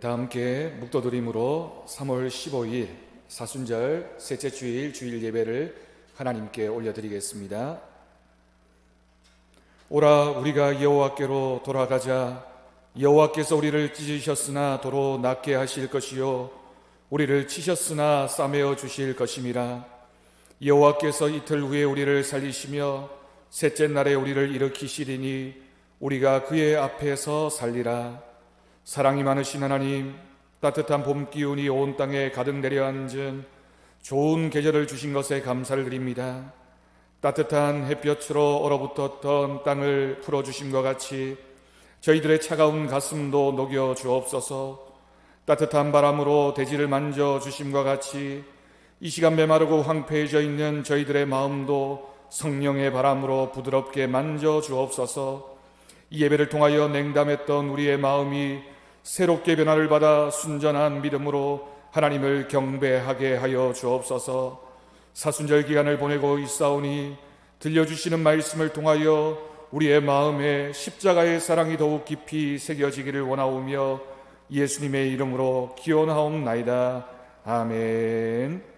다 함께 묵도드림으로 3월 15일 사순절 셋째 주일 주일 예배를 하나님께 올려드리겠습니다. 오라 우리가 여호와께로 돌아가자. 여호와께서 우리를 찢으셨으나 도로 낫게 하실 것이요 우리를 치셨으나 싸매어 주실 것임이라. 여호와께서 이틀 후에 우리를 살리시며 셋째 날에 우리를 일으키시리니 우리가 그의 앞에서 살리라. 사랑이 많으신 하나님, 따뜻한 봄 기운이 온 땅에 가득 내려앉은 좋은 계절을 주신 것에 감사를 드립니다. 따뜻한 햇볕으로 얼어붙었던 땅을 풀어주심과 같이 저희들의 차가운 가슴도 녹여 주옵소서. 따뜻한 바람으로 대지를 만져주심과 같이 이 시간 메마르고 황폐해져 있는 저희들의 마음도 성령의 바람으로 부드럽게 만져 주옵소서. 이 예배를 통하여 냉담했던 우리의 마음이 새롭게 변화를 받아 순전한 믿음으로 하나님을 경배하게 하여 주옵소서. 사순절 기간을 보내고 있사오니 들려주시는 말씀을 통하여 우리의 마음에 십자가의 사랑이 더욱 깊이 새겨지기를 원하오며 예수님의 이름으로 기원하옵나이다. 아멘.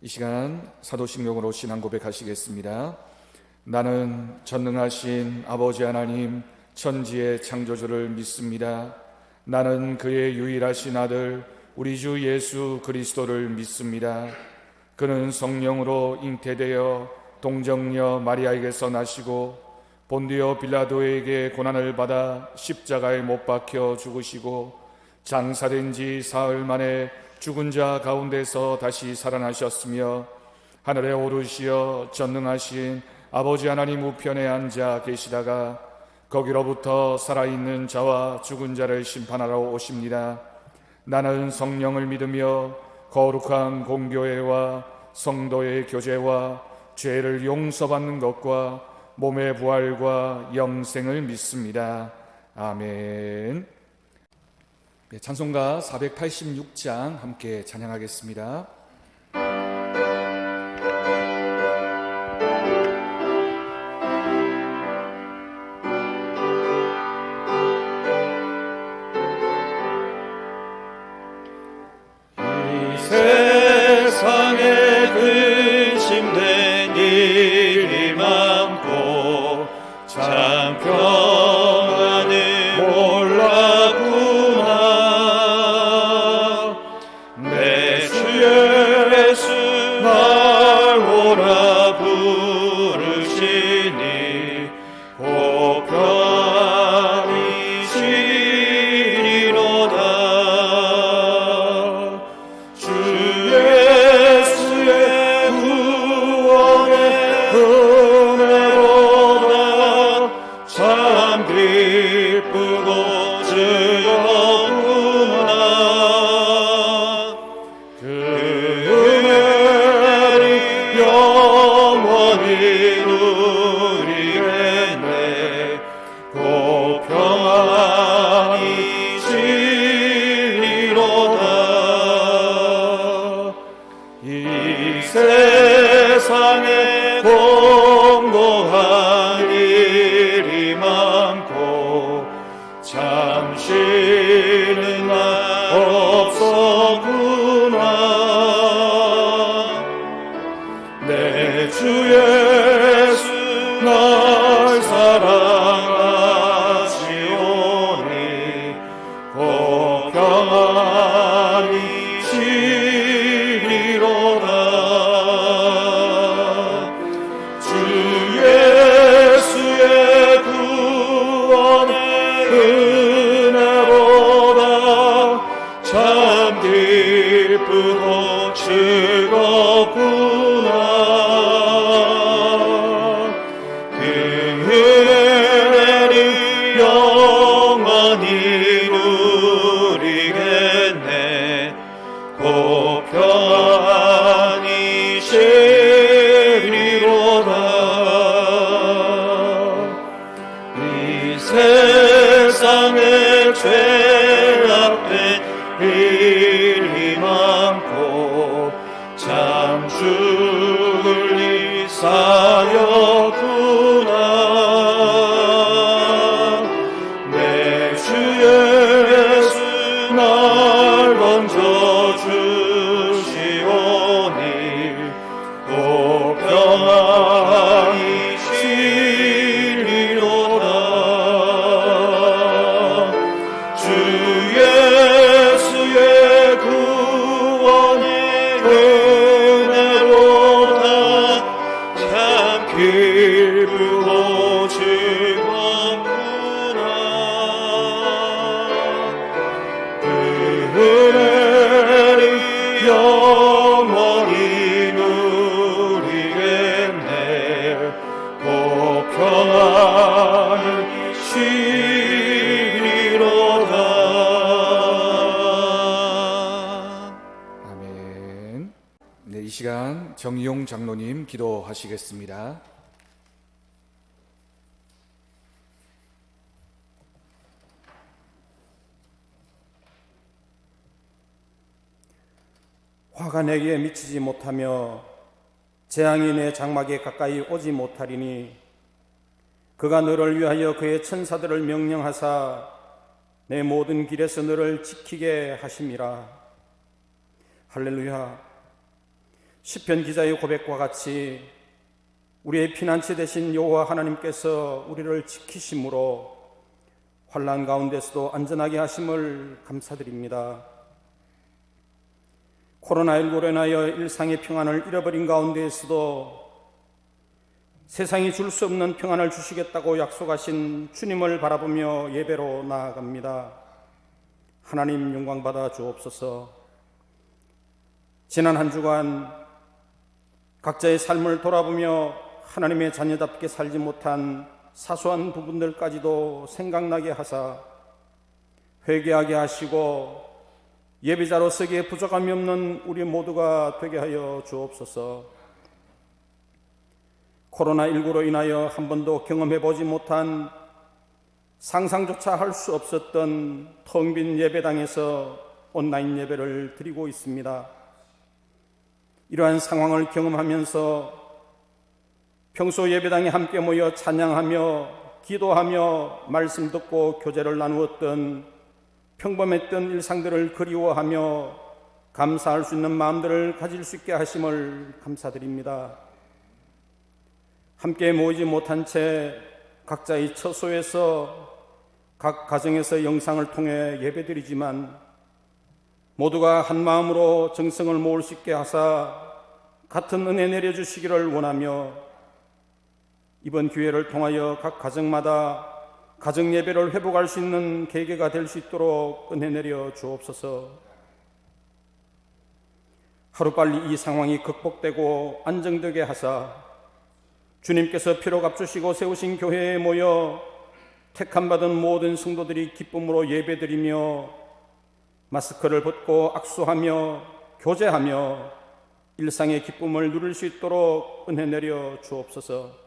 이 시간 사도신경으로 신앙 고백하시겠습니다. 나는 전능하신 아버지 하나님 천지의 창조주를 믿습니다. 나는 그의 유일하신 아들 우리 주 예수 그리스도를 믿습니다. 그는 성령으로 잉태되어 동정녀 마리아에게서 나시고 본디오 빌라도에게 고난을 받아 십자가에 못 박혀 죽으시고 장사된 지 사흘 만에 죽은 자 가운데서 다시 살아나셨으며 하늘에 오르시어 전능하신 아버지 하나님 우편에 앉아 계시다가 거기로부터 살아있는 자와 죽은 자를 심판하러 오십니다. 나는 성령을 믿으며 거룩한 공교회와 성도의 교제와 죄를 용서받는 것과 몸의 부활과 영생을 믿습니다. 아멘. 찬송가 486장 함께 찬양하겠습니다. 이 세상에 근심된 일이 많고 참 평안을 몰랐구나. 내 주 예수 날 오라 부르시니 곧 평안이 시리로다. 주 예수의 구원의 은혜보다 참 평안히 쉬리로다. 아멘. 네, 이 시간 정용 장로님 기도하시겠습니다. 화가 내게 미치지 못하며 재앙이 내 장막에 가까이 오지 못하리니 그가 너를 위하여 그의 천사들을 명령하사 내 모든 길에서 너를 지키게 하심이라. 할렐루야. 시편 기자의 고백과 같이 우리의 피난처 되신 여호와 하나님께서 우리를 지키심으로 환난 가운데서도 안전하게 하심을 감사드립니다. 코로나19로 인하여 일상의 평안을 잃어버린 가운데에서도 세상이 줄 수 없는 평안을 주시겠다고 약속하신 주님을 바라보며 예배로 나아갑니다. 하나님 영광 받아 주옵소서. 지난 한 주간 각자의 삶을 돌아보며 하나님의 자녀답게 살지 못한 사소한 부분들까지도 생각나게 하사 회개하게 하시고 예배자로 서기에 부족함이 없는 우리 모두가 되게 하여 주옵소서. 코로나19로 인하여 한 번도 경험해보지 못한 상상조차 할 수 없었던 텅 빈 예배당에서 온라인 예배를 드리고 있습니다. 이러한 상황을 경험하면서 평소 예배당에 함께 모여 찬양하며 기도하며 말씀 듣고 교제를 나누었던 평범했던 일상들을 그리워하며 감사할 수 있는 마음들을 가질 수 있게 하심을 감사드립니다. 함께 모이지 못한 채 각자의 처소에서 각 가정에서 영상을 통해 예배드리지만 모두가 한 마음으로 정성을 모을 수 있게 하사 같은 은혜 내려주시기를 원하며 이번 기회를 통하여 각 가정마다 가정 예배를 회복할 수 있는 계기가 될 수 있도록 은혜 내려 주옵소서. 하루빨리 이 상황이 극복되고 안정되게 하사 주님께서 피로 값주시고 세우신 교회에 모여 택함받은 모든 성도들이 기쁨으로 예배드리며 마스크를 벗고 악수하며 교제하며 일상의 기쁨을 누릴 수 있도록 은혜 내려 주옵소서.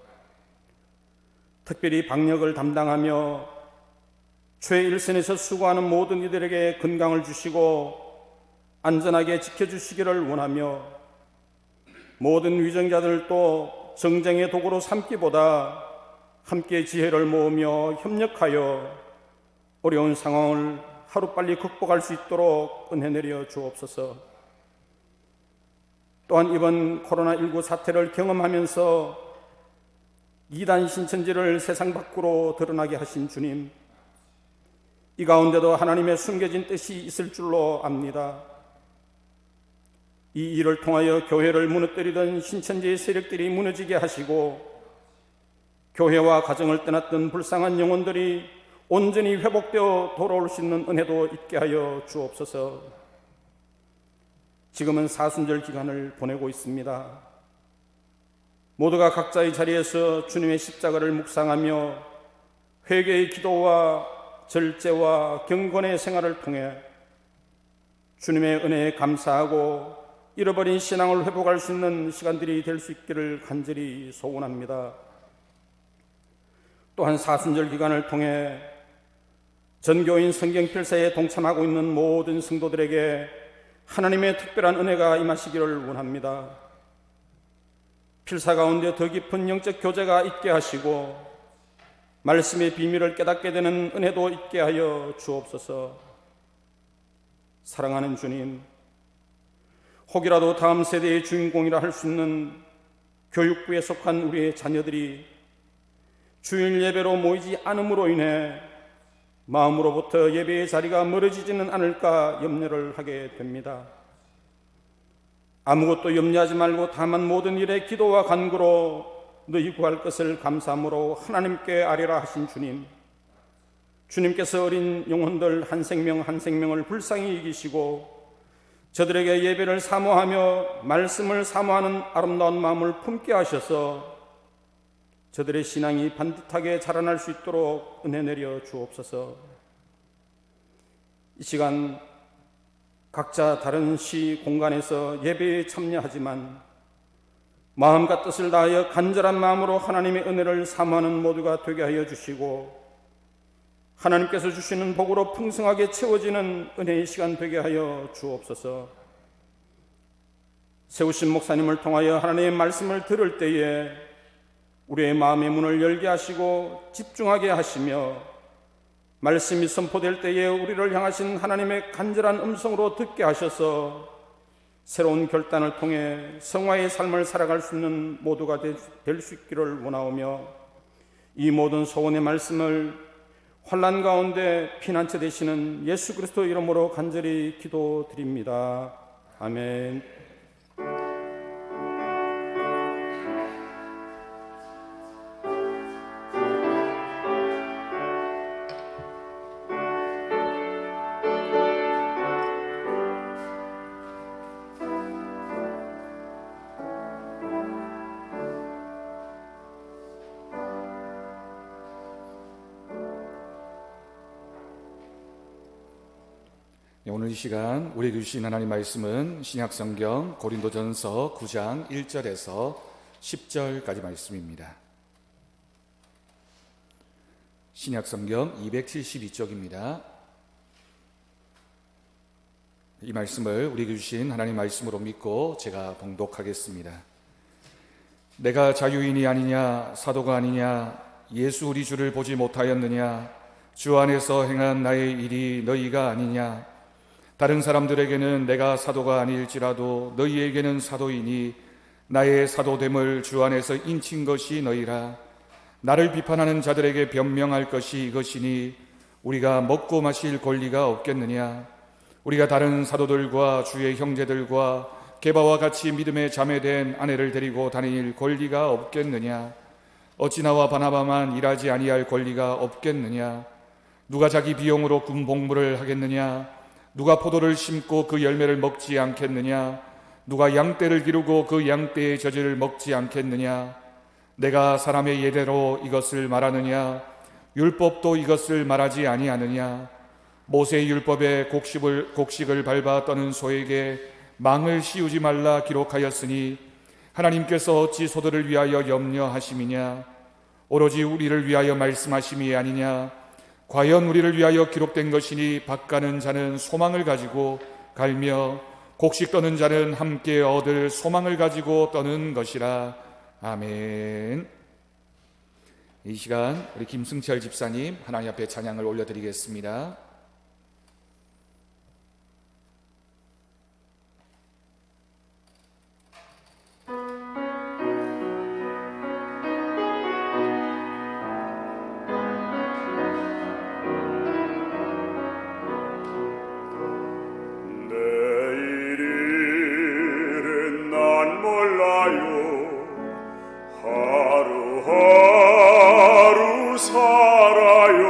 특별히 방역을 담당하며 최일선에서 수고하는 모든 이들에게 건강을 주시고 안전하게 지켜주시기를 원하며 모든 위정자들도 정쟁의 도구로 삼기보다 함께 지혜를 모으며 협력하여 어려운 상황을 하루빨리 극복할 수 있도록 은혜 내려 주옵소서. 또한 이번 코로나19 사태를 경험하면서 이단 신천지를 세상 밖으로 드러나게 하신 주님, 이 가운데도 하나님의 숨겨진 뜻이 있을 줄로 압니다. 이 일을 통하여 교회를 무너뜨리던 신천지의 세력들이 무너지게 하시고 교회와 가정을 떠났던 불쌍한 영혼들이 온전히 회복되어 돌아올 수 있는 은혜도 있게 하여 주옵소서. 지금은 사순절 기간을 보내고 있습니다. 모두가 각자의 자리에서 주님의 십자가를 묵상하며 회개의 기도와 절제와 경건의 생활을 통해 주님의 은혜에 감사하고 잃어버린 신앙을 회복할 수 있는 시간들이 될 수 있기를 간절히 소원합니다. 또한 사순절 기간을 통해 전교인 성경필사에 동참하고 있는 모든 성도들에게 하나님의 특별한 은혜가 임하시기를 원합니다. 필사 가운데 더 깊은 영적 교제가 있게 하시고 말씀의 비밀을 깨닫게 되는 은혜도 있게 하여 주옵소서. 사랑하는 주님, 혹이라도 다음 세대의 주인공이라 할 수 있는 교육부에 속한 우리의 자녀들이 주일 예배로 모이지 않음으로 인해 마음으로부터 예배의 자리가 멀어지지는 않을까 염려를 하게 됩니다. 아무것도 염려하지 말고 다만 모든 일에 기도와 간구로 너희 구할 것을 감사함으로 하나님께 아뢰라 하신 주님, 주님께서 어린 영혼들 한 생명 한 생명을 불쌍히 여기시고 저들에게 예배를 사모하며 말씀을 사모하는 아름다운 마음을 품게 하셔서 저들의 신앙이 반듯하게 자라날 수 있도록 은혜 내려 주옵소서. 이 시간 각자 다른 시 공간에서 예배에 참여하지만 마음과 뜻을 다하여 간절한 마음으로 하나님의 은혜를 사모하는 모두가 되게 하여 주시고 하나님께서 주시는 복으로 풍성하게 채워지는 은혜의 시간 되게 하여 주옵소서. 세우신 목사님을 통하여 하나님의 말씀을 들을 때에 우리의 마음의 문을 열게 하시고 집중하게 하시며 말씀이 선포될 때에 우리를 향하신 하나님의 간절한 음성으로 듣게 하셔서 새로운 결단을 통해 성화의 삶을 살아갈 수 있는 모두가 될 수 있기를 원하오며 이 모든 소원의 말씀을 환난 가운데 피난처 되시는 예수 그리스도 이름으로 간절히 기도드립니다. 아멘. 오늘 이 시간 우리에게 주신 하나님 말씀은 신약성경 고린도전서 9장 1절에서 10절까지 말씀입니다. 신약성경 272쪽입니다. 이 말씀을 우리에게 주신 하나님 말씀으로 믿고 제가 봉독하겠습니다. 내가 자유인이 아니냐, 사도가 아니냐, 예수 우리 주를 보지 못하였느냐, 주 안에서 행한 나의 일이 너희가 아니냐. 다른 사람들에게는 내가 사도가 아닐지라도 너희에게는 사도이니 나의 사도됨을 주 안에서 인친 것이 너희라. 나를 비판하는 자들에게 변명할 것이 이것이니 우리가 먹고 마실 권리가 없겠느냐. 우리가 다른 사도들과 주의 형제들과 게바와 같이 믿음의 자매된 아내를 데리고 다닐 권리가 없겠느냐. 어찌 나와 바나바만 일하지 아니할 권리가 없겠느냐. 누가 자기 비용으로 군복무를 하겠느냐. 누가 포도를 심고 그 열매를 먹지 않겠느냐. 누가 양떼를 기르고 그 양떼의 젖을 먹지 않겠느냐. 내가 사람의 예대로 이것을 말하느냐. 율법도 이것을 말하지 아니하느냐. 모세의 율법에 곡식을 밟아 떠는 소에게 망을 씌우지 말라 기록하였으니 하나님께서 어찌 소들을 위하여 염려하심이냐. 오로지 우리를 위하여 말씀하심이 아니냐. 과연 우리를 위하여 기록된 것이니 밭가는 자는 소망을 가지고 갈며 곡식 떠는 자는 함께 얻을 소망을 가지고 떠는 것이라. 아멘. 이 시간 우리 김승철 집사님 하나님 앞에 찬양을 올려드리겠습니다. 하루하루 살아요.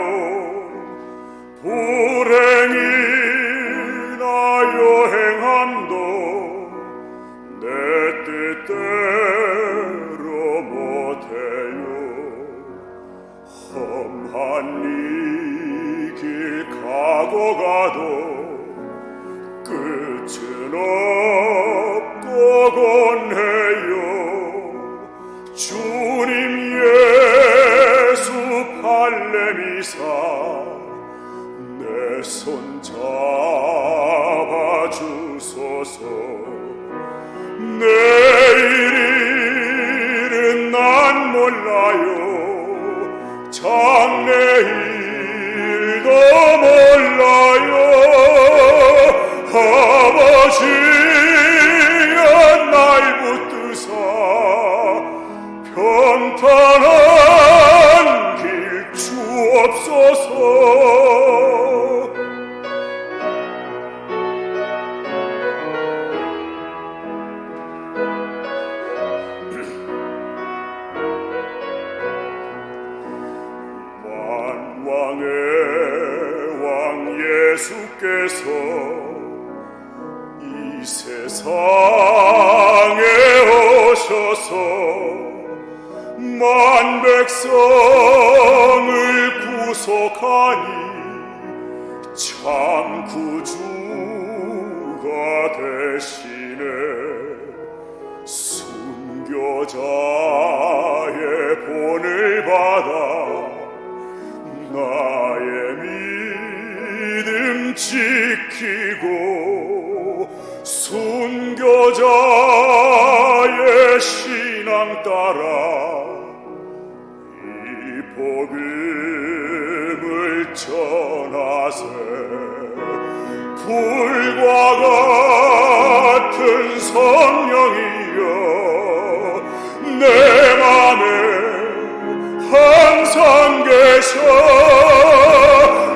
불행이 나 여행함도 내 뜻대로 못해요. 험한 이 길 가고 가도 끝은 없고 건해요. 주님 예수 팔레미사 내 손 잡아주소서. 내일은 난 몰라요. 장래일도 몰라요. 아버지여 날 붙드사 평탄한 길 주옵소서. 만왕의 왕 예수께서 이 세상에 오셔서 만 백성을 구속하니 참 구주가 되시네. 순교자의 본을 받아 나의 믿음 지키고 순교자의 신앙 따라 이 복음을 전하세. 불과 같은 성령이여 내 맘에 항상 계셔.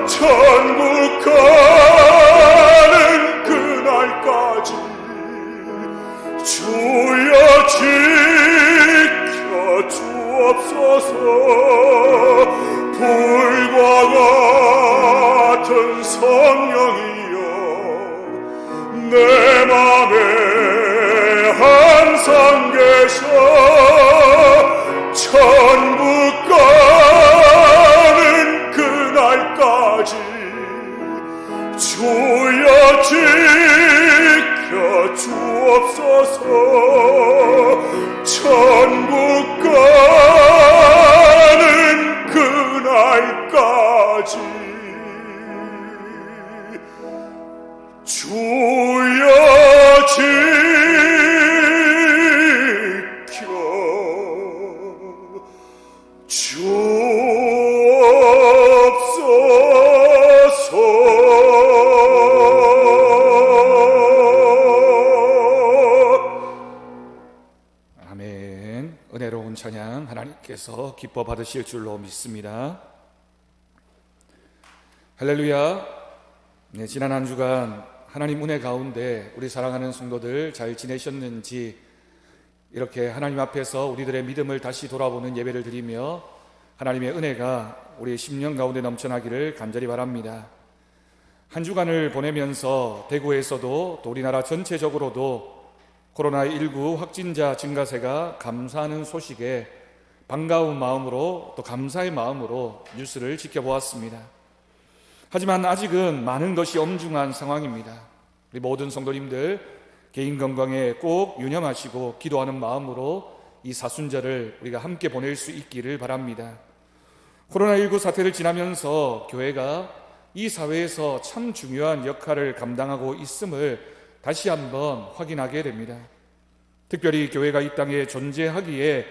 천국 가는 그날까지 주여 지켜 주옵소서. 불과 같은 성령이여 내 맘에 항상 계셔. 천국 가는 그날까지 주여 지켜 주옵소서. 천국 가는 그날까지 주여 지켜 주옵소서. 아멘. 은혜로운 찬양 하나님께서 기뻐 받으실 줄로 믿습니다. 할렐루야. 네, 지난 한 주간 하나님 은혜 가운데 우리 사랑하는 성도들 잘 지내셨는지, 이렇게 하나님 앞에서 우리들의 믿음을 다시 돌아보는 예배를 드리며 하나님의 은혜가 우리의 심령 가운데 넘쳐나기를 간절히 바랍니다. 한 주간을 보내면서 대구에서도 또 우리나라 전체적으로도 코로나19 확진자 증가세가 감사하는 소식에 반가운 마음으로 또 감사의 마음으로 뉴스를 지켜보았습니다. 하지만 아직은 많은 것이 엄중한 상황입니다. 우리 모든 성도님들 개인 건강에 꼭 유념하시고 기도하는 마음으로 이 사순절을 우리가 함께 보낼 수 있기를 바랍니다. 코로나19 사태를 지나면서 교회가 이 사회에서 참 중요한 역할을 감당하고 있음을 다시 한번 확인하게 됩니다. 특별히 교회가 이 땅에 존재하기에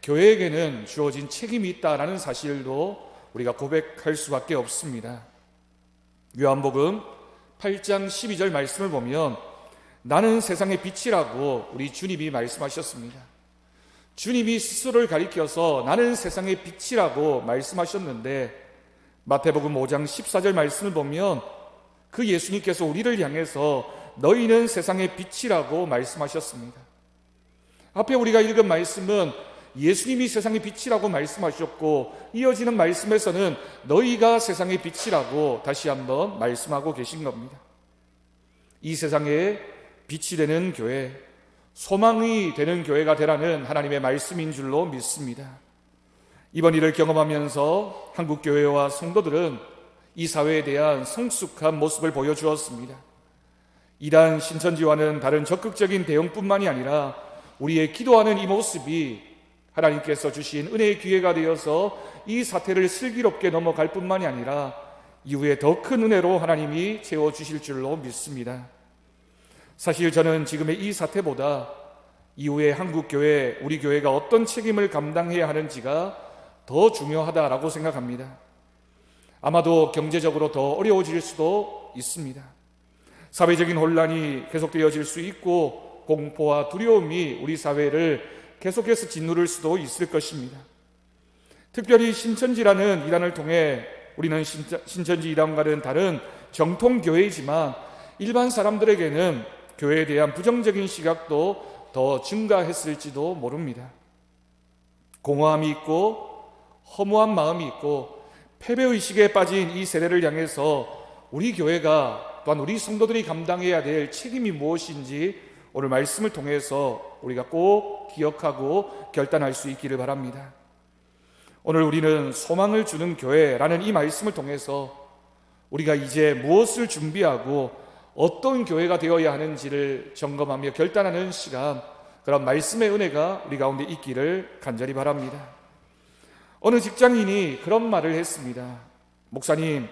교회에게는 주어진 책임이 있다라는 사실도 우리가 고백할 수밖에 없습니다. 요한복음 8장 12절 말씀을 보면 나는 세상의 빛이라고 우리 주님이 말씀하셨습니다. 주님이 스스로를 가리켜서 나는 세상의 빛이라고 말씀하셨는데, 마태복음 5장 14절 말씀을 보면 그 예수님께서 우리를 향해서 너희는 세상의 빛이라고 말씀하셨습니다. 앞에 우리가 읽은 말씀은 예수님이 세상의 빛이라고 말씀하셨고, 이어지는 말씀에서는 너희가 세상의 빛이라고 다시 한번 말씀하고 계신 겁니다. 이 세상에 빛이 되는 교회, 소망이 되는 교회가 되라는 하나님의 말씀인 줄로 믿습니다. 이번 일을 경험하면서 한국교회와 성도들은 이 사회에 대한 성숙한 모습을 보여주었습니다. 이단 신천지와는 다른 적극적인 대응뿐만이 아니라 우리의 기도하는 이 모습이 하나님께서 주신 은혜의 기회가 되어서 이 사태를 슬기롭게 넘어갈 뿐만이 아니라 이후에 더 큰 은혜로 하나님이 채워주실 줄로 믿습니다. 사실 저는 지금의 이 사태보다 이후에 한국교회, 우리 교회가 어떤 책임을 감당해야 하는지가 더 중요하다라고 생각합니다. 아마도 경제적으로 더 어려워질 수도 있습니다. 사회적인 혼란이 계속되어질 수 있고 공포와 두려움이 우리 사회를 계속해서 짓누를 수도 있을 것입니다. 특별히 신천지라는 이단을 통해 우리는 신천지 이단과는 다른 정통교회이지만 일반 사람들에게는 교회에 대한 부정적인 시각도 더 증가했을지도 모릅니다. 공허함이 있고 허무한 마음이 있고 패배의식에 빠진 이 세대를 향해서 우리 교회가 또한 우리 성도들이 감당해야 될 책임이 무엇인지 오늘 말씀을 통해서 우리가 꼭 기억하고 결단할 수 있기를 바랍니다. 오늘 우리는 소망을 주는 교회라는 이 말씀을 통해서 우리가 이제 무엇을 준비하고 어떤 교회가 되어야 하는지를 점검하며 결단하는 시간, 그런 말씀의 은혜가 우리 가운데 있기를 간절히 바랍니다. 어느 직장인이 그런 말을 했습니다. 목사님,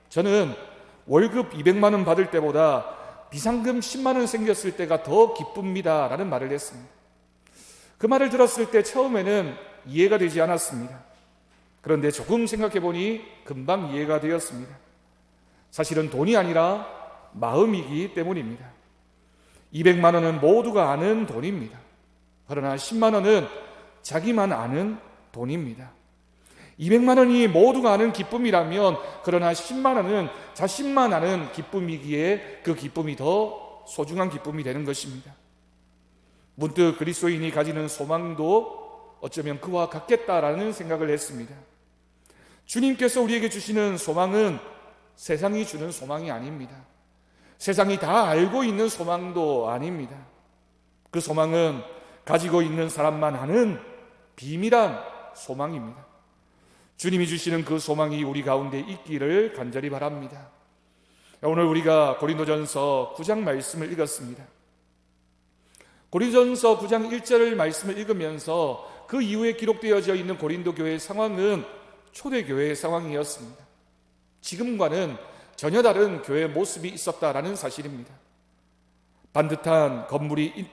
저는 월급 200만 원 받을 때보다 비상금 10만 원 생겼을 때가 더 기쁩니다 라는 말을 했습니다. 그 말을 들었을 때 처음에는 이해가 되지 않았습니다. 그런데 조금 생각해 보니 금방 이해가 되었습니다. 사실은 돈이 아니라 마음이기 때문입니다. 200만 원은 모두가 아는 돈입니다. 그러나 10만 원은 자기만 아는 돈입니다. 200만 원이 모두가 아는 기쁨이라면, 그러나 10만 원은 자신만 아는 기쁨이기에 그 기쁨이 더 소중한 기쁨이 되는 것입니다. 문득 그리스도인이 가지는 소망도 어쩌면 그와 같겠다라는 생각을 했습니다. 주님께서 우리에게 주시는 소망은 세상이 주는 소망이 아닙니다. 세상이 다 알고 있는 소망도 아닙니다. 그 소망은 가지고 있는 사람만 아는 비밀한 소망입니다. 주님이 주시는 그 소망이 우리 가운데 있기를 간절히 바랍니다. 오늘 우리가 고린도전서 9장 말씀을 읽었습니다. 고린도전서 9장 1절 말씀을 읽으면서 그 이후에 기록되어져 있는 고린도 교회의 상황은 초대교회의 상황이었습니다. 지금과는 전혀 다른 교회의 모습이 있었다라는 사실입니다. 반듯한 건물이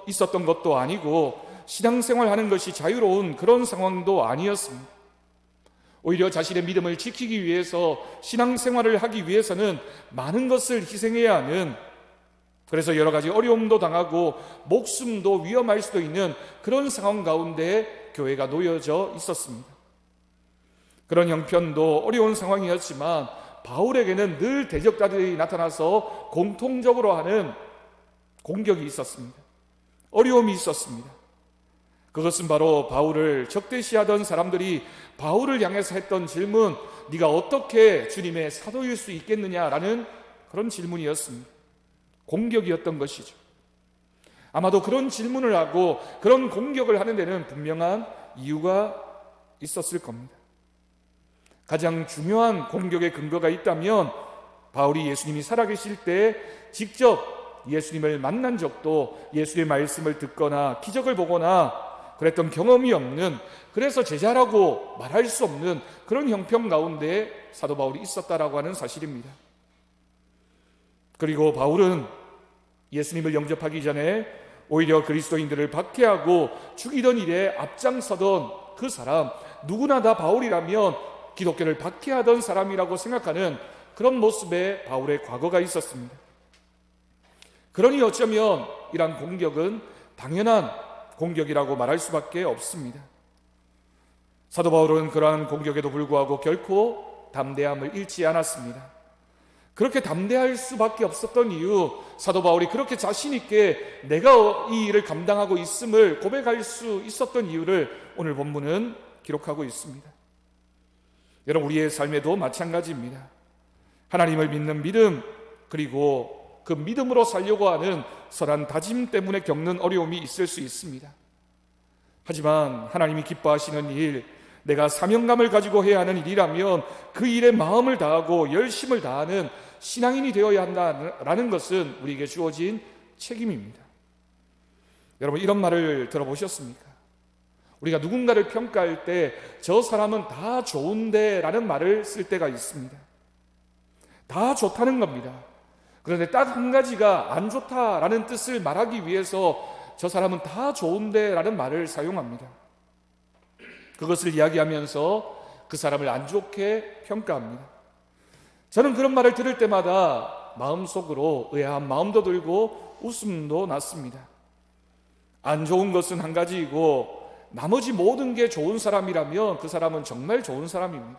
있었던 것도 아니고 신앙생활하는 것이 자유로운 그런 상황도 아니었습니다. 오히려 자신의 믿음을 지키기 위해서 신앙생활을 하기 위해서는 많은 것을 희생해야 하는, 그래서 여러 가지 어려움도 당하고 목숨도 위험할 수도 있는 그런 상황 가운데 교회가 놓여져 있었습니다. 그런 형편도 어려운 상황이었지만 바울에게는 늘 대적자들이 나타나서 공통적으로 하는 공격이 있었습니다. 어려움이 있었습니다. 그것은 바로 바울을 적대시하던 사람들이 바울을 향해서 했던 질문, 네가 어떻게 주님의 사도일 수 있겠느냐라는 그런 질문이었습니다. 공격이었던 것이죠. 아마도 그런 질문을 하고 그런 공격을 하는 데는 분명한 이유가 있었을 겁니다. 가장 중요한 공격의 근거가 있다면 바울이 예수님이 살아계실 때 직접 예수님을 만난 적도, 예수의 말씀을 듣거나 기적을 보거나 그랬던 경험이 없는, 그래서 제자라고 말할 수 없는 그런 형편 가운데 사도 바울이 있었다라고 하는 사실입니다. 그리고 바울은 예수님을 영접하기 전에 오히려 그리스도인들을 박해하고 죽이던 일에 앞장서던 그 사람, 누구나 다 바울이라면 기독교를 박해하던 사람이라고 생각하는 그런 모습의 바울의 과거가 있었습니다. 그러니 어쩌면 이러한 공격은 당연한 공격이라고 말할 수밖에 없습니다. 사도 바울은 그러한 공격에도 불구하고 결코 담대함을 잃지 않았습니다. 그렇게 담대할 수밖에 없었던 이유, 사도 바울이 그렇게 자신 있게 내가 이 일을 감당하고 있음을 고백할 수 있었던 이유를 오늘 본문은 기록하고 있습니다. 여러분, 우리의 삶에도 마찬가지입니다. 하나님을 믿는 믿음, 그리고 그 믿음으로 살려고 하는 선한 다짐 때문에 겪는 어려움이 있을 수 있습니다. 하지만 하나님이 기뻐하시는 일, 내가 사명감을 가지고 해야 하는 일이라면 그 일에 마음을 다하고 열심을 다하는 신앙인이 되어야 한다라는 것은 우리에게 주어진 책임입니다. 여러분, 이런 말을 들어보셨습니까? 우리가 누군가를 평가할 때 저 사람은 다 좋은데 라는 말을 쓸 때가 있습니다. 다 좋다는 겁니다. 그런데 딱 한 가지가 안 좋다라는 뜻을 말하기 위해서 저 사람은 다 좋은데 라는 말을 사용합니다. 그것을 이야기하면서 그 사람을 안 좋게 평가합니다. 저는 그런 말을 들을 때마다 마음속으로 의아한 마음도 들고 웃음도 났습니다. 안 좋은 것은 한 가지이고 나머지 모든 게 좋은 사람이라면 그 사람은 정말 좋은 사람입니다.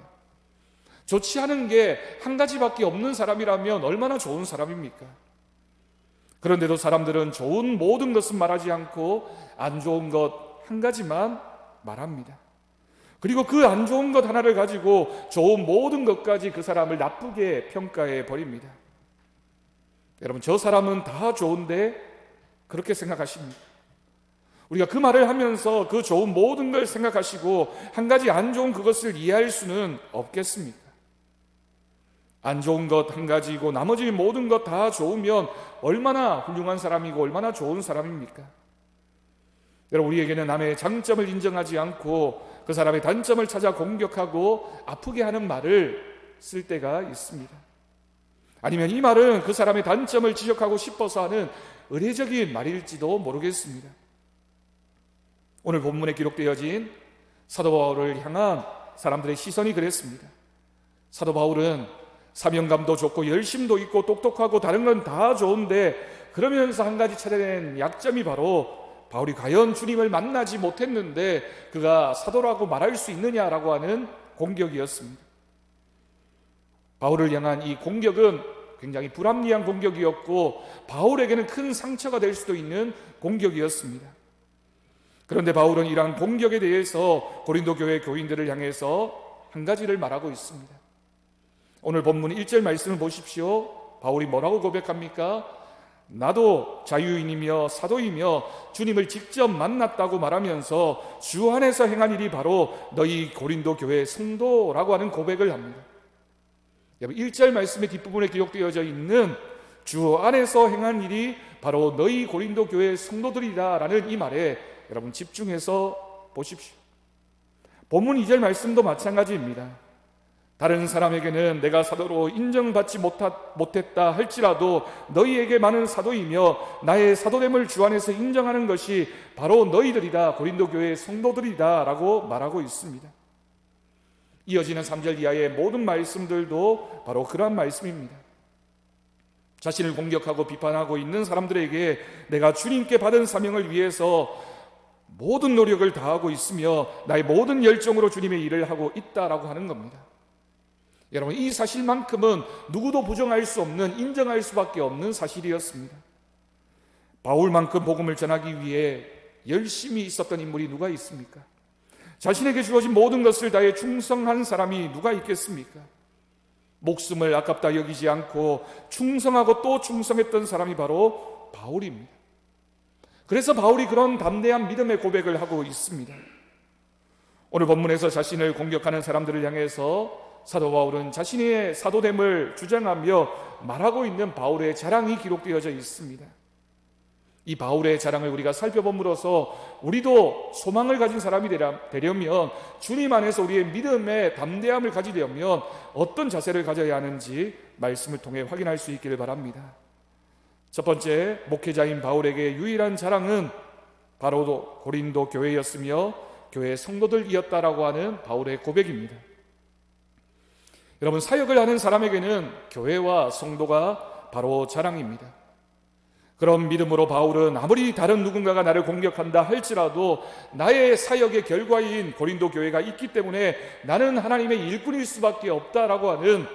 좋지 않은 게 한 가지밖에 없는 사람이라면 얼마나 좋은 사람입니까? 그런데도 사람들은 좋은 모든 것은 말하지 않고 안 좋은 것 한 가지만 말합니다. 그리고 그 안 좋은 것 하나를 가지고 좋은 모든 것까지 그 사람을 나쁘게 평가해 버립니다. 여러분, 저 사람은 다 좋은데 그렇게 생각하십니까? 우리가 그 말을 하면서 그 좋은 모든 걸 생각하시고 한 가지 안 좋은 그것을 이해할 수는 없겠습니까? 안 좋은 것 한 가지이고 나머지 모든 것 다 좋으면 얼마나 훌륭한 사람이고 얼마나 좋은 사람입니까? 여러분, 우리에게는 남의 장점을 인정하지 않고 그 사람의 단점을 찾아 공격하고 아프게 하는 말을 쓸 때가 있습니다. 아니면 이 말은 그 사람의 단점을 지적하고 싶어서 하는 의례적인 말일지도 모르겠습니다. 오늘 본문에 기록되어진 사도 바울을 향한 사람들의 시선이 그랬습니다. 사도 바울은 사명감도 좋고 열심도 있고 똑똑하고 다른 건 다 좋은데 그러면서 한 가지 찾아낸 약점이 바로 바울이 과연 주님을 만나지 못했는데 그가 사도라고 말할 수 있느냐라고 하는 공격이었습니다. 바울을 향한 이 공격은 굉장히 불합리한 공격이었고 바울에게는 큰 상처가 될 수도 있는 공격이었습니다. 그런데 바울은 이러한 공격에 대해서 고린도 교회 교인들을 향해서 한 가지를 말하고 있습니다. 오늘 본문 1절 말씀을 보십시오. 바울이 뭐라고 고백합니까? 나도 자유인이며 사도이며 주님을 직접 만났다고 말하면서 주 안에서 행한 일이 바로 너희 고린도 교회 성도라고 하는 고백을 합니다. 여러분, 1절 말씀의 뒷부분에 기록되어져 있는 주 안에서 행한 일이 바로 너희 고린도 교회 성도들이다라는 이 말에 여러분 집중해서 보십시오. 본문 2절 말씀도 마찬가지입니다. 다른 사람에게는 내가 사도로 인정받지 못했다 할지라도 너희에게 많은 사도이며 나의 사도됨을 주 안에서 인정하는 것이 바로 너희들이다, 고린도 교회의 성도들이다 라고 말하고 있습니다. 이어지는 3절 이하의 모든 말씀들도 바로 그러한 말씀입니다. 자신을 공격하고 비판하고 있는 사람들에게 내가 주님께 받은 사명을 위해서 모든 노력을 다하고 있으며 나의 모든 열정으로 주님의 일을 하고 있다라고 하는 겁니다. 여러분, 이 사실만큼은 누구도 부정할 수 없는, 인정할 수밖에 없는 사실이었습니다. 바울만큼 복음을 전하기 위해 열심히 있었던 인물이 누가 있습니까? 자신에게 주어진 모든 것을 다해 충성한 사람이 누가 있겠습니까? 목숨을 아깝다 여기지 않고 충성하고 또 충성했던 사람이 바로 바울입니다. 그래서 바울이 그런 담대한 믿음의 고백을 하고 있습니다. 오늘 본문에서 자신을 공격하는 사람들을 향해서 사도 바울은 자신의 사도됨을 주장하며 말하고 있는 바울의 자랑이 기록되어져 있습니다. 이 바울의 자랑을 우리가 살펴봄으로써 우리도 소망을 가진 사람이 되려면, 주님 안에서 우리의 믿음의 담대함을 가지려면 어떤 자세를 가져야 하는지 말씀을 통해 확인할 수 있기를 바랍니다. 첫 번째, 목회자인 바울에게 유일한 자랑은 바로 고린도 교회였으며 교회 성도들이었다라고 하는 바울의 고백입니다. 여러분, 사역을 하는 사람에게는 교회와 성도가 바로 자랑입니다. 그런 믿음으로 바울은 아무리 다른 누군가가 나를 공격한다 할지라도 나의 사역의 결과인 고린도 교회가 있기 때문에 나는 하나님의 일꾼일 수밖에 없다라고 하는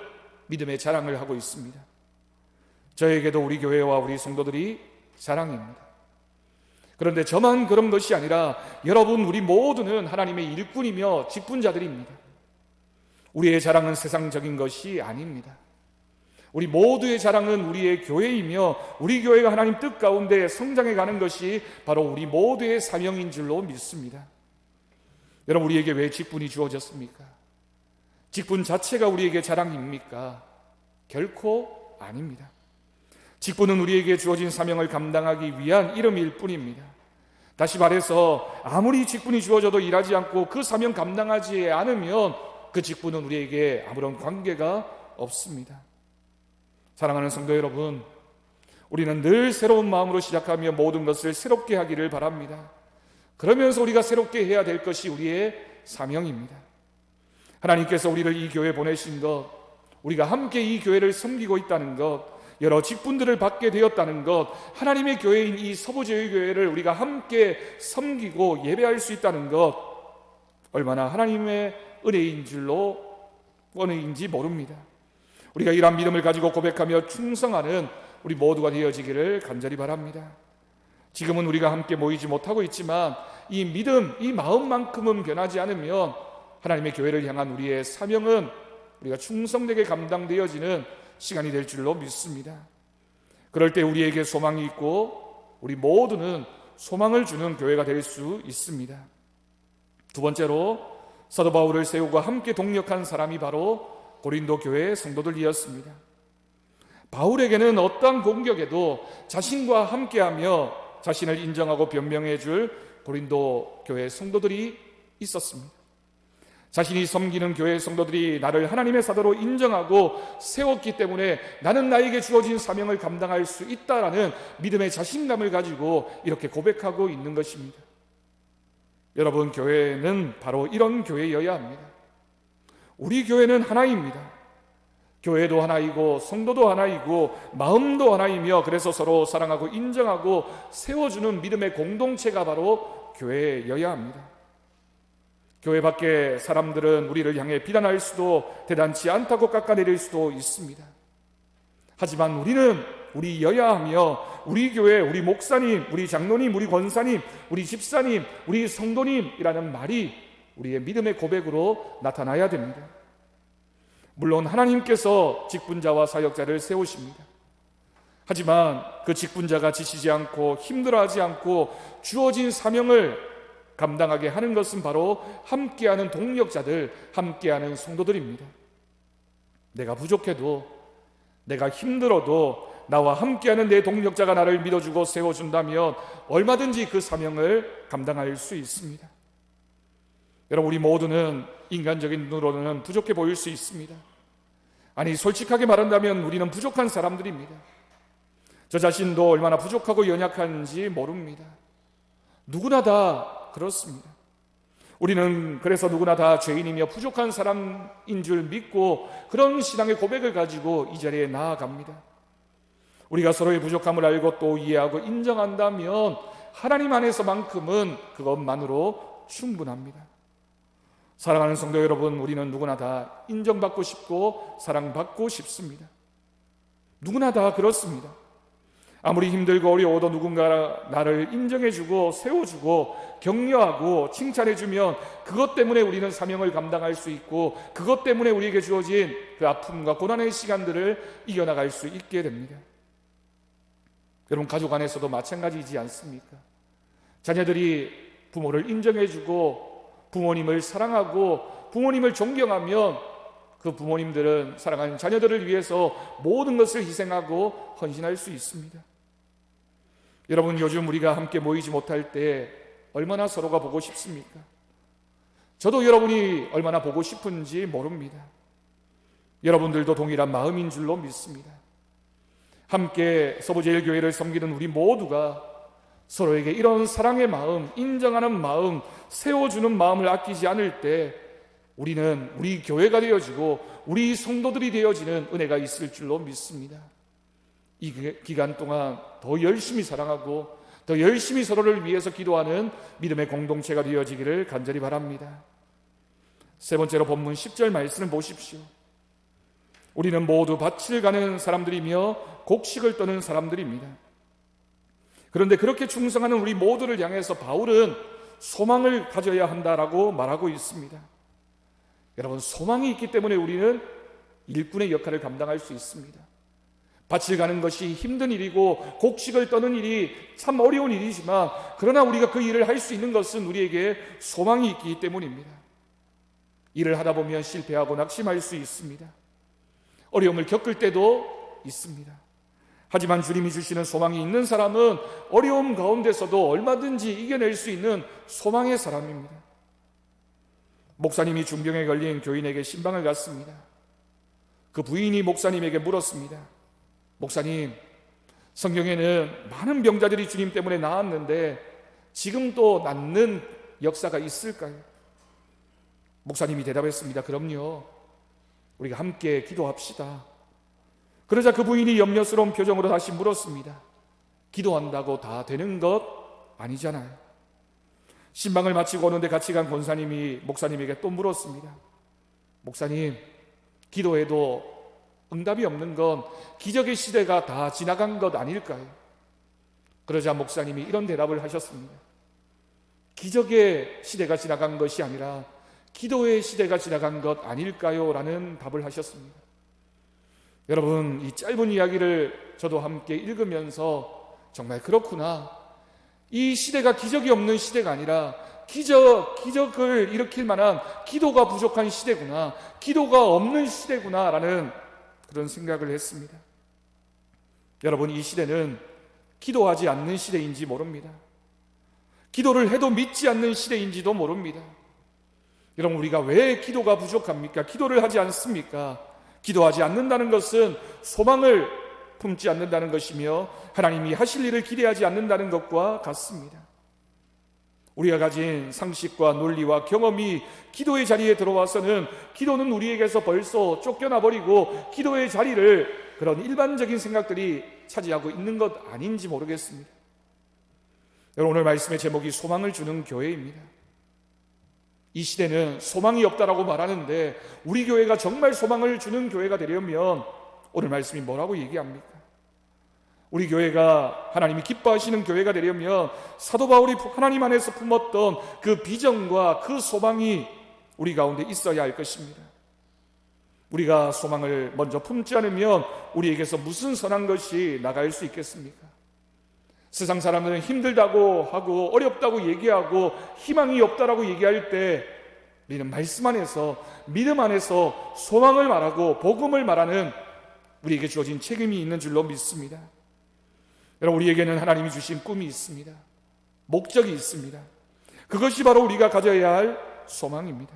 믿음의 자랑을 하고 있습니다. 저에게도 우리 교회와 우리 성도들이 자랑입니다. 그런데 저만 그런 것이 아니라 여러분, 우리 모두는 하나님의 일꾼이며 직분자들입니다. 우리의 자랑은 세상적인 것이 아닙니다. 우리 모두의 자랑은 우리의 교회이며 우리 교회가 하나님 뜻 가운데 성장해 가는 것이 바로 우리 모두의 사명인 줄로 믿습니다. 여러분, 우리에게 왜 직분이 주어졌습니까? 직분 자체가 우리에게 자랑입니까? 결코 아닙니다. 직분은 우리에게 주어진 사명을 감당하기 위한 이름일 뿐입니다. 다시 말해서 아무리 직분이 주어져도 일하지 않고 그 사명 감당하지 않으면 그 직분은 우리에게 아무런 관계가 없습니다. 사랑하는 성도 여러분, 우리는 늘 새로운 마음으로 시작하며 모든 것을 새롭게 하기를 바랍니다. 그러면서 우리가 새롭게 해야 될 것이 우리의 사명입니다. 하나님께서 우리를 이 교회에 보내신 것, 우리가 함께 이 교회를 섬기고 있다는 것, 여러 직분들을 받게 되었다는 것, 하나님의 교회인 이 서부제일교회를 우리가 함께 섬기고 예배할 수 있다는 것, 얼마나 하나님의 은혜인 줄로 은혜인지 모릅니다. 우리가 이러한 믿음을 가지고 고백하며 충성하는 우리 모두가 되어지기를 간절히 바랍니다. 지금은 우리가 함께 모이지 못하고 있지만 이 믿음, 이 마음만큼은 변하지 않으면 하나님의 교회를 향한 우리의 사명은 우리가 충성되게 감당되어지는 시간이 될 줄로 믿습니다. 그럴 때 우리에게 소망이 있고 우리 모두는 소망을 주는 교회가 될 수 있습니다. 두 번째로 사도 바울을 세우고 함께 동력한 사람이 바로 고린도 교회의 성도들이었습니다. 바울에게는 어떠한 공격에도 자신과 함께하며 자신을 인정하고 변명해 줄 고린도 교회 성도들이 있었습니다. 자신이 섬기는 교회 성도들이 나를 하나님의 사도로 인정하고 세웠기 때문에 나는 나에게 주어진 사명을 감당할 수 있다라는 믿음의 자신감을 가지고 이렇게 고백하고 있는 것입니다. 여러분, 교회는 바로 이런 교회여야 합니다. 우리 교회는 하나입니다. 교회도 하나이고 성도도 하나이고 마음도 하나이며, 그래서 서로 사랑하고 인정하고 세워주는 믿음의 공동체가 바로 교회여야 합니다. 교회 밖의 사람들은 우리를 향해 비난할 수도, 대단치 않다고 깎아내릴 수도 있습니다. 하지만 우리는 우리여야 하며, 우리 교회, 우리 목사님, 우리 장로님, 우리 권사님, 우리 집사님, 우리 성도님이라는 말이 우리의 믿음의 고백으로 나타나야 됩니다. 물론 하나님께서 직분자와 사역자를 세우십니다. 하지만 그 직분자가 지치지 않고 힘들어하지 않고 주어진 사명을 감당하게 하는 것은 바로 함께하는 동력자들, 함께하는 성도들입니다. 내가 부족해도, 내가 힘들어도 나와 함께하는 내 동력자가 나를 믿어주고 세워준다면 얼마든지 그 사명을 감당할 수 있습니다. 여러분, 우리 모두는 인간적인 눈으로는 부족해 보일 수 있습니다. 아니, 솔직하게 말한다면 우리는 부족한 사람들입니다. 저 자신도 얼마나 부족하고 연약한지 모릅니다. 누구나 다 그렇습니다. 우리는 그래서 누구나 다 죄인이며 부족한 사람인 줄 믿고 그런 신앙의 고백을 가지고 이 자리에 나아갑니다. 우리가 서로의 부족함을 알고 또 이해하고 인정한다면 하나님 안에서만큼은 그것만으로 충분합니다. 사랑하는 성도 여러분, 우리는 누구나 다 인정받고 싶고 사랑받고 싶습니다. 누구나 다 그렇습니다. 아무리 힘들고 어려워도 누군가 나를 인정해주고 세워주고 격려하고 칭찬해주면 그것 때문에 우리는 사명을 감당할 수 있고, 그것 때문에 우리에게 주어진 그 아픔과 고난의 시간들을 이겨나갈 수 있게 됩니다. 여러분, 가족 안에서도 마찬가지이지 않습니까? 자녀들이 부모를 인정해주고 부모님을 사랑하고 부모님을 존경하면 그 부모님들은 사랑하는 자녀들을 위해서 모든 것을 희생하고 헌신할 수 있습니다. 여러분, 요즘 우리가 함께 모이지 못할 때 얼마나 서로가 보고 싶습니까? 저도 여러분이 얼마나 보고 싶은지 모릅니다. 여러분들도 동일한 마음인 줄로 믿습니다. 함께 서부제일교회를 섬기는 우리 모두가 서로에게 이런 사랑의 마음, 인정하는 마음, 세워주는 마음을 아끼지 않을 때 우리는 우리 교회가 되어지고 우리 성도들이 되어지는 은혜가 있을 줄로 믿습니다. 이 기간 동안 더 열심히 사랑하고 더 열심히 서로를 위해서 기도하는 믿음의 공동체가 되어지기를 간절히 바랍니다. 세 번째로 본문 10절 말씀을 보십시오. 우리는 모두 밭을 가는 사람들이며 곡식을 떠는 사람들입니다. 그런데 그렇게 충성하는 우리 모두를 향해서 바울은 소망을 가져야 한다라고 말하고 있습니다. 여러분, 소망이 있기 때문에 우리는 일꾼의 역할을 감당할 수 있습니다. 밭을 가는 것이 힘든 일이고 곡식을 떠는 일이 참 어려운 일이지만, 그러나 우리가 그 일을 할 수 있는 것은 우리에게 소망이 있기 때문입니다. 일을 하다 보면 실패하고 낙심할 수 있습니다. 어려움을 겪을 때도 있습니다. 하지만 주님이 주시는 소망이 있는 사람은 어려움 가운데서도 얼마든지 이겨낼 수 있는 소망의 사람입니다. 목사님이 중병에 걸린 교인에게 신방을 갔습니다. 그 부인이 목사님에게 물었습니다. 목사님, 성경에는 많은 병자들이 주님 때문에 나았는데 지금 또 낫는 역사가 있을까요? 목사님이 대답했습니다. 그럼요. 우리가 함께 기도합시다. 그러자 그 부인이 염려스러운 표정으로 다시 물었습니다. 기도한다고 다 되는 것 아니잖아요. 신방을 마치고 오는데 같이 간 권사님이 목사님에게 또 물었습니다. 목사님, 기도해도 응답이 없는 건 기적의 시대가 다 지나간 것 아닐까요? 그러자 목사님이 이런 대답을 하셨습니다. 기적의 시대가 지나간 것이 아니라 기도의 시대가 지나간 것 아닐까요? 라는 답을 하셨습니다. 여러분, 이 짧은 이야기를 저도 함께 읽으면서 정말 그렇구나, 이 시대가 기적이 없는 시대가 아니라 기적을 일으킬 만한 기도가 부족한 시대구나, 기도가 없는 시대구나라는 그런 생각을 했습니다. 여러분, 이 시대는 기도하지 않는 시대인지 모릅니다. 기도를 해도 믿지 않는 시대인지도 모릅니다. 여러분, 우리가 왜 기도가 부족합니까? 기도를 하지 않습니까? 기도하지 않는다는 것은 소망을 품지 않는다는 것이며 하나님이 하실 일을 기대하지 않는다는 것과 같습니다. 우리가 가진 상식과 논리와 경험이 기도의 자리에 들어와서는 기도는 우리에게서 벌써 쫓겨나 버리고 기도의 자리를 그런 일반적인 생각들이 차지하고 있는 것 아닌지 모르겠습니다. 여러분, 오늘 말씀의 제목이 소망을 주는 교회입니다. 이 시대는 소망이 없다라고 말하는데 우리 교회가 정말 소망을 주는 교회가 되려면 오늘 말씀이 뭐라고 얘기합니까? 우리 교회가 하나님이 기뻐하시는 교회가 되려면 사도 바울이 하나님 안에서 품었던 그 비전과 그 소망이 우리 가운데 있어야 할 것입니다. 우리가 소망을 먼저 품지 않으면 우리에게서 무슨 선한 것이 나갈 수 있겠습니까? 세상 사람들은 힘들다고 하고 어렵다고 얘기하고 희망이 없다라고 얘기할 때 우리는 말씀 안에서, 믿음 안에서 소망을 말하고 복음을 말하는 우리에게 주어진 책임이 있는 줄로 믿습니다. 여러분, 우리에게는 하나님이 주신 꿈이 있습니다. 목적이 있습니다. 그것이 바로 우리가 가져야 할 소망입니다.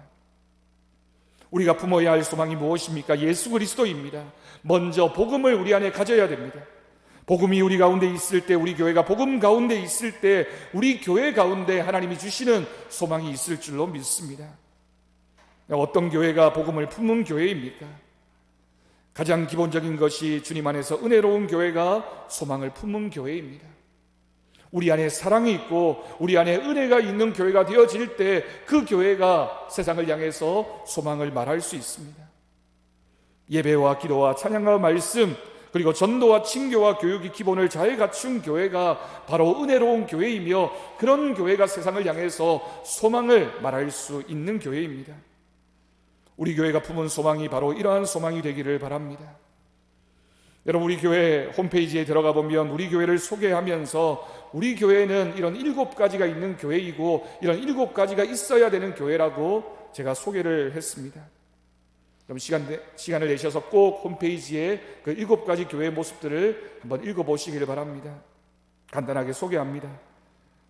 우리가 품어야 할 소망이 무엇입니까? 예수 그리스도입니다. 먼저 복음을 우리 안에 가져야 됩니다. 복음이 우리 가운데 있을 때, 우리 교회가 복음 가운데 있을 때 우리 교회 가운데 하나님이 주시는 소망이 있을 줄로 믿습니다. 어떤 교회가 복음을 품는 교회입니까? 가장 기본적인 것이 주님 안에서 은혜로운 교회가 소망을 품는 교회입니다. 우리 안에 사랑이 있고 우리 안에 은혜가 있는 교회가 되어질 때 그 교회가 세상을 향해서 소망을 말할 수 있습니다. 예배와 기도와 찬양과 말씀, 그리고 전도와 친교와 교육이 기본을 잘 갖춘 교회가 바로 은혜로운 교회이며 그런 교회가 세상을 향해서 소망을 말할 수 있는 교회입니다. 우리 교회가 품은 소망이 바로 이러한 소망이 되기를 바랍니다. 여러분, 우리 교회 홈페이지에 들어가 보면 우리 교회를 소개하면서 우리 교회는 이런 7가지가 있는 교회이고 이런 7가지가 있어야 되는 교회라고 제가 소개를 했습니다. 그럼 시간을 내셔서 꼭 홈페이지에 그 7가지 교회의 모습들을 한번 읽어보시기를 바랍니다. 간단하게 소개합니다.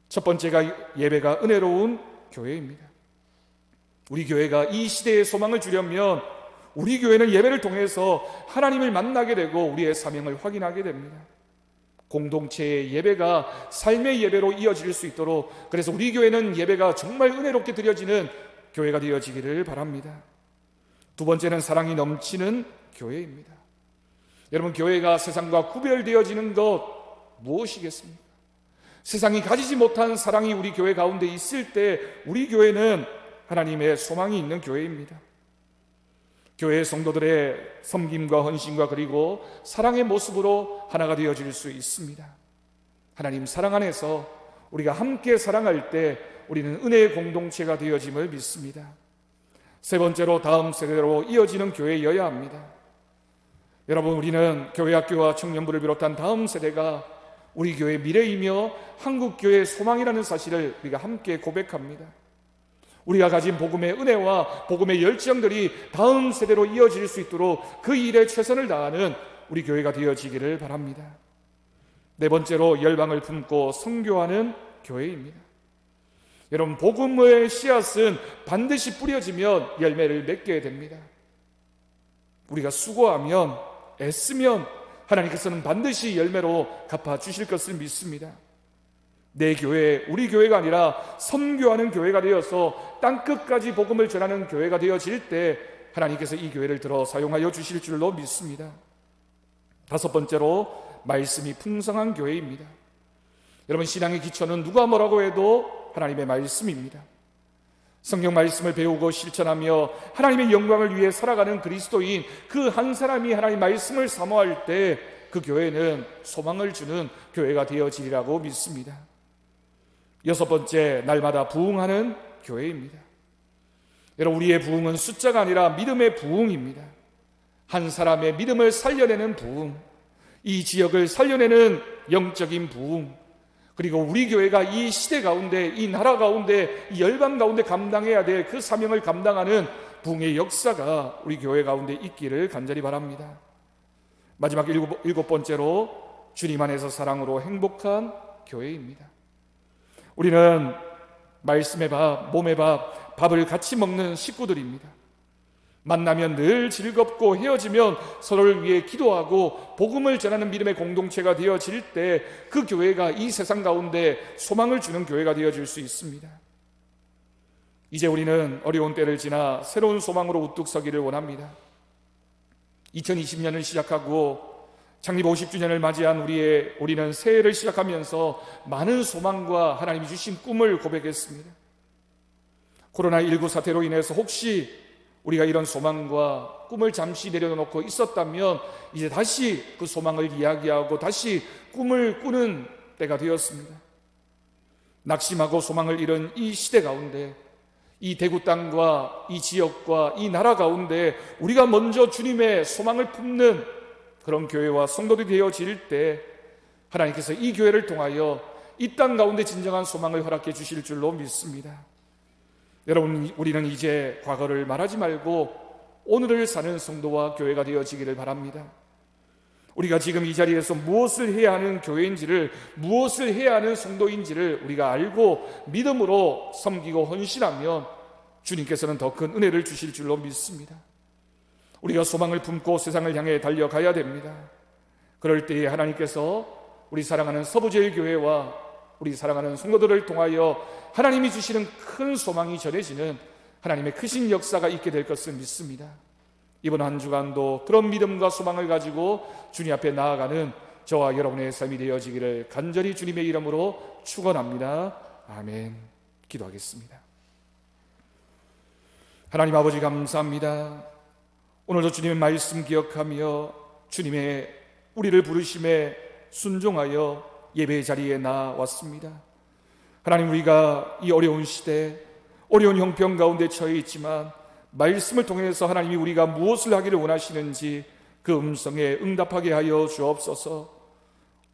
첫 번째가 예배가 은혜로운 교회입니다. 우리 교회가 이 시대에 소망을 주려면 우리 교회는 예배를 통해서 하나님을 만나게 되고 우리의 사명을 확인하게 됩니다. 공동체의 예배가 삶의 예배로 이어질 수 있도록, 그래서 우리 교회는 예배가 정말 은혜롭게 드려지는 교회가 되어지기를 바랍니다. 두 번째는 사랑이 넘치는 교회입니다. 여러분, 교회가 세상과 구별되어지는 것 무엇이겠습니까? 세상이 가지지 못한 사랑이 우리 교회 가운데 있을 때 우리 교회는 하나님의 소망이 있는 교회입니다. 교회 성도들의 섬김과 헌신과 그리고 사랑의 모습으로 하나가 되어질 수 있습니다. 하나님 사랑 안에서 우리가 함께 사랑할 때 우리는 은혜의 공동체가 되어짐을 믿습니다. 세 번째로 다음 세대로 이어지는 교회여야 합니다. 여러분, 우리는 교회 학교와 청년부를 비롯한 다음 세대가 우리 교회의 미래이며 한국교회의 소망이라는 사실을 우리가 함께 고백합니다. 우리가 가진 복음의 은혜와 복음의 열정들이 다음 세대로 이어질 수 있도록 그 일에 최선을 다하는 우리 교회가 되어지기를 바랍니다. 네 번째로 열방을 품고 선교하는 교회입니다. 여러분, 복음의 씨앗은 반드시 뿌려지면 열매를 맺게 됩니다. 우리가 수고하면, 애쓰면 하나님께서는 반드시 열매로 갚아주실 것을 믿습니다. 내 교회, 우리 교회가 아니라 선교하는 교회가 되어서 땅끝까지 복음을 전하는 교회가 되어질 때 하나님께서 이 교회를 들어 사용하여 주실 줄로 믿습니다. 다섯 번째로 말씀이 풍성한 교회입니다. 여러분, 신앙의 기초는 누가 뭐라고 해도 하나님의 말씀입니다. 성경 말씀을 배우고 실천하며 하나님의 영광을 위해 살아가는 그리스도인 그 한 사람이 하나님의 말씀을 사모할 때 그 교회는 소망을 주는 교회가 되어지리라고 믿습니다. 여섯 번째, 날마다 부흥하는 교회입니다. 여러분, 우리의 부흥은 숫자가 아니라 믿음의 부흥입니다. 한 사람의 믿음을 살려내는 부흥, 이 지역을 살려내는 영적인 부흥, 그리고 우리 교회가 이 시대 가운데, 이 나라 가운데, 이 열방 가운데 감당해야 될 그 사명을 감당하는 부흥의 역사가 우리 교회 가운데 있기를 간절히 바랍니다. 마지막 일곱 번째로 주님 안에서 사랑으로 행복한 교회입니다. 우리는 말씀의 밥, 몸의 밥, 밥을 같이 먹는 식구들입니다. 만나면 늘 즐겁고 헤어지면 서로를 위해 기도하고 복음을 전하는 믿음의 공동체가 되어질 때 그 교회가 이 세상 가운데 소망을 주는 교회가 되어질 수 있습니다. 이제 우리는 어려운 때를 지나 새로운 소망으로 우뚝 서기를 원합니다. 2020년을 시작하고 창립 50주년을 맞이한 우리는 새해를 시작하면서 많은 소망과 하나님이 주신 꿈을 고백했습니다. 코로나19 사태로 인해서 혹시 우리가 이런 소망과 꿈을 잠시 내려놓고 있었다면 이제 다시 그 소망을 이야기하고 다시 꿈을 꾸는 때가 되었습니다. 낙심하고 소망을 잃은 이 시대 가운데, 이 대구 땅과 이 지역과 이 나라 가운데 우리가 먼저 주님의 소망을 품는 그런 교회와 성도들이 되어질 때 하나님께서 이 교회를 통하여 이 땅 가운데 진정한 소망을 허락해 주실 줄로 믿습니다. 여러분, 우리는 이제 과거를 말하지 말고 오늘을 사는 성도와 교회가 되어지기를 바랍니다. 우리가 지금 이 자리에서 무엇을 해야 하는 교회인지를, 무엇을 해야 하는 성도인지를 우리가 알고 믿음으로 섬기고 헌신하면 주님께서는 더 큰 은혜를 주실 줄로 믿습니다. 우리가 소망을 품고 세상을 향해 달려가야 됩니다. 그럴 때에 하나님께서 우리 사랑하는 서부제일교회와 우리 사랑하는 성도들을 통하여 하나님이 주시는 큰 소망이 전해지는 하나님의 크신 역사가 있게 될 것을 믿습니다. 이번 한 주간도 그런 믿음과 소망을 가지고 주님 앞에 나아가는 저와 여러분의 삶이 되어지기를 간절히 주님의 이름으로 축원합니다. 아멘. 기도하겠습니다. 하나님 아버지, 감사합니다. 오늘도 주님의 말씀 기억하며 주님의 우리를 부르심에 순종하여 예배 자리에 나왔습니다. 하나님, 우리가 이 어려운 시대, 어려운 형편 가운데 처해 있지만 말씀을 통해서 하나님이 우리가 무엇을 하기를 원하시는지 그 음성에 응답하게 하여 주옵소서.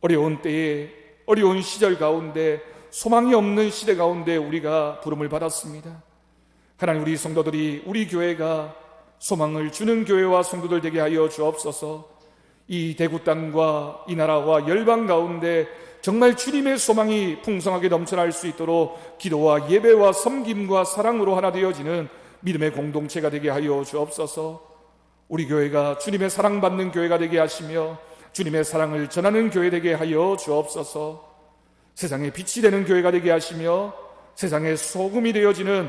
어려운 때에, 어려운 시절 가운데, 소망이 없는 시대 가운데 우리가 부름을 받았습니다. 하나님, 우리 성도들이, 우리 교회가 소망을 주는 교회와 성도들 되게 하여 주옵소서. 이 대구 땅과 이 나라와 열방 가운데 정말 주님의 소망이 풍성하게 넘쳐날 수 있도록 기도와 예배와 섬김과 사랑으로 하나 되어지는 믿음의 공동체가 되게 하여 주옵소서. 우리 교회가 주님의 사랑받는 교회가 되게 하시며 주님의 사랑을 전하는 교회 되게 하여 주옵소서. 세상에 빛이 되는 교회가 되게 하시며 세상의 소금이 되어지는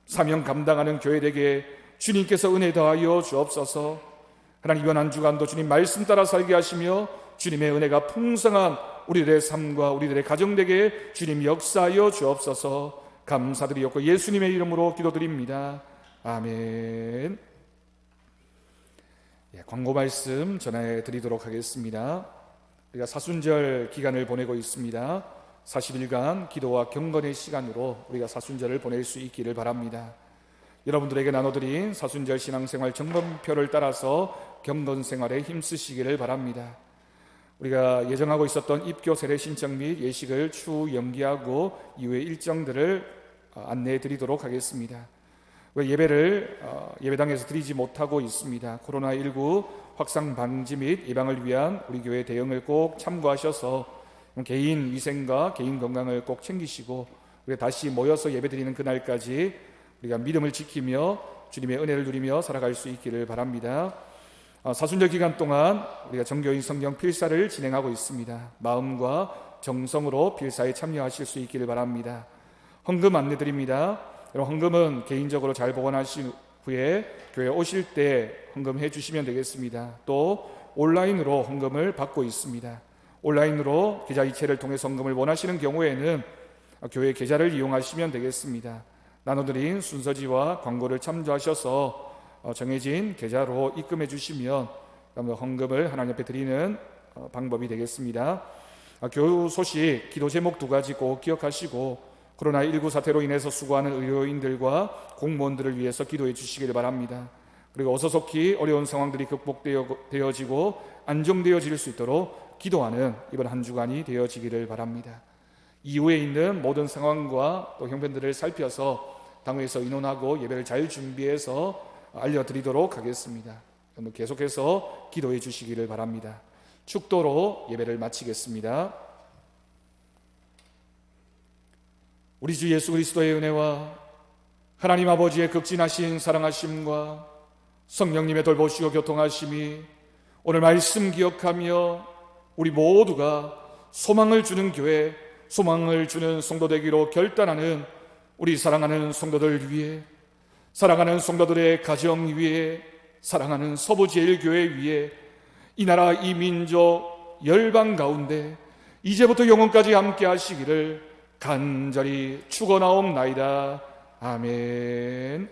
사명 감당하는 교회 되게 주님께서 은혜 더하여 주옵소서. 하나님, 이번 한 주간도 주님 말씀 따라 살게 하시며 주님의 은혜가 풍성한 우리들의 삶과 우리들의 가정되게 주님 역사하여 주옵소서. 감사드리옵고 예수님의 이름으로 기도드립니다. 아멘. 광고 말씀 전해 드리도록 하겠습니다. 우리가 사순절 기간을 보내고 있습니다. 40일간 기도와 경건의 시간으로 우리가 사순절을 보낼 수 있기를 바랍니다. 여러분들에게 나눠드린 사순절 신앙생활 점검표를 따라서 경건생활에 힘쓰시기를 바랍니다. 우리가 예정하고 있었던 입교 세례 신청 및 예식을 추후 연기하고 이후의 일정들을 안내해 드리도록 하겠습니다. 예배를 예배당에서 드리지 못하고 있습니다. 코로나19 확산 방지 및 예방을 위한 우리 교회 대응을 꼭 참고하셔서 개인 위생과 개인 건강을 꼭 챙기시고 우리가 다시 모여서 예배 드리는 그날까지 우리가 믿음을 지키며 주님의 은혜를 누리며 살아갈 수 있기를 바랍니다. 사순절 기간 동안 우리가 정교인 성경 필사를 진행하고 있습니다. 마음과 정성으로 필사에 참여하실 수 있기를 바랍니다. 헌금 안내드립니다. 여러분, 헌금은 개인적으로 잘 보관하신 후에 교회 오실 때 헌금해 주시면 되겠습니다. 또 온라인으로 헌금을 받고 있습니다. 온라인으로 계좌이체를 통해서 헌금을 원하시는 경우에는 교회 계좌를 이용하시면 되겠습니다. 나눠드린 순서지와 광고를 참조하셔서 정해진 계좌로 입금해 주시면 헌금을 하나님 앞에 드리는 방법이 되겠습니다. 교우 소식, 기도 제목 2가지 꼭 기억하시고 코로나19 사태로 인해서 수고하는 의료인들과 공무원들을 위해서 기도해 주시기를 바랍니다. 그리고 어서속히 어려운 상황들이 극복되어지고 안정되어질 수 있도록 기도하는 이번 한 주간이 되어지기를 바랍니다. 이후에 있는 모든 상황과 또 형편들을 살펴서 당회에서 의논하고 예배를 잘 준비해서 알려드리도록 하겠습니다. 계속해서 기도해 주시기를 바랍니다. 축도로 예배를 마치겠습니다. 우리 주 예수 그리스도의 은혜와 하나님 아버지의 극진하신 사랑하심과 성령님의 돌보시고 교통하심이 오늘 말씀 기억하며 우리 모두가 소망을 주는 교회, 소망을 주는 성도 되기로 결단하는 우리 사랑하는 성도들 위해, 사랑하는 성도들의 가정 위에, 사랑하는 서부제일교회 위에, 이 나라 이 민족 열방 가운데 이제부터 영원까지 함께 하시기를 간절히 축원하옵나이다. 아멘.